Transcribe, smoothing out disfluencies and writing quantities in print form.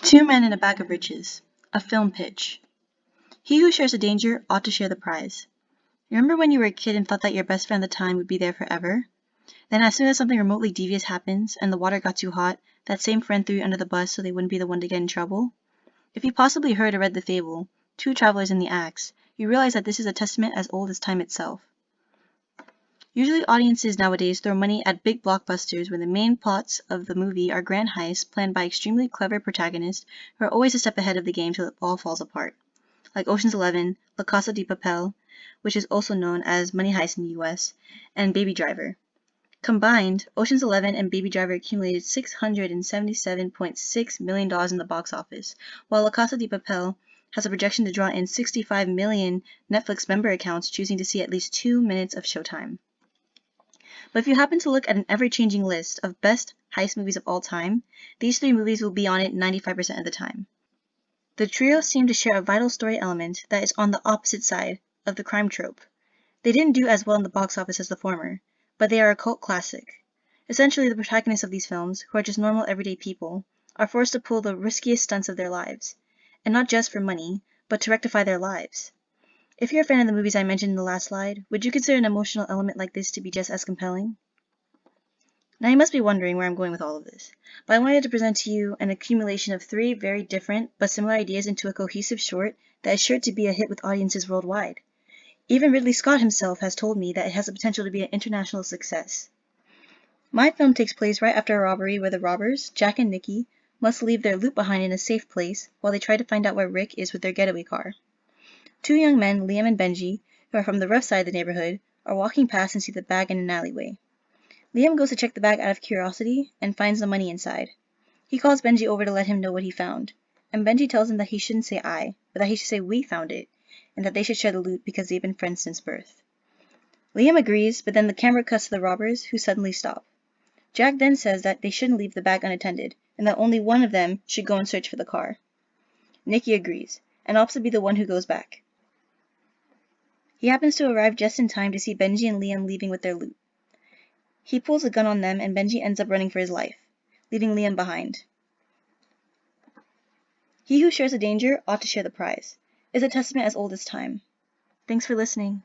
Two Men in a Bag of Riches, a film pitch. He who shares the danger ought to share the prize. Remember when you were a kid and thought that your best friend at the time would be there forever? Then as soon as something remotely devious happens and the water got too hot, that same friend threw you under the bus so they wouldn't be the one to get in trouble? If you possibly heard or read the fable, Two Travelers in the Axe, you realize that this is a testament as old as time itself. Usually audiences nowadays throw money at big blockbusters where the main plots of the movie are grand heists planned by extremely clever protagonists who are always a step ahead of the game till it all falls apart. Like Ocean's 11, La Casa de Papel, which is also known as Money Heist in the US, and Baby Driver. Combined, Ocean's 11 and Baby Driver accumulated $677.6 million in the box office, while La Casa de Papel has a projection to draw in 65 million Netflix member accounts choosing to see at least 2 minutes of showtime. But if you happen to look at an ever-changing list of best heist movies of all time, these three movies will be on it 95% of the time. The trio seem to share a vital story element that is on the opposite side of the crime trope. They didn't do as well in the box office as the former, but they are a cult classic. Essentially, the protagonists of these films, who are just normal everyday people, are forced to pull the riskiest stunts of their lives, and not just for money, but to rectify their lives. If you're a fan of the movies I mentioned in the last slide, would you consider an emotional element like this to be just as compelling? Now you must be wondering where I'm going with all of this, but I wanted to present to you an accumulation of three very different but similar ideas into a cohesive short that is sure to be a hit with audiences worldwide. Even Ridley Scott himself has told me that it has the potential to be an international success. My film takes place right after a robbery where the robbers, Jack and Nicky, must leave their loot behind in a safe place while they try to find out where Rick is with their getaway car. Two young men, Liam and Benji, who are from the rough side of the neighborhood, are walking past and see the bag in an alleyway. Liam goes to check the bag out of curiosity and finds the money inside. He calls Benji over to let him know what he found, and Benji tells him that he shouldn't say I, but that he should say we found it, and that they should share the loot because they've been friends since birth. Liam agrees, but then the camera cuts to the robbers, who suddenly stop. Jack then says that they shouldn't leave the bag unattended, and that only one of them should go and search for the car. Nicky agrees, and opts to be the one who goes back. He happens to arrive just in time to see Benji and Liam leaving with their loot. He pulls a gun on them and Benji ends up running for his life, leaving Liam behind. He who shares the danger ought to share the prize is a testament as old as time. Thanks for listening.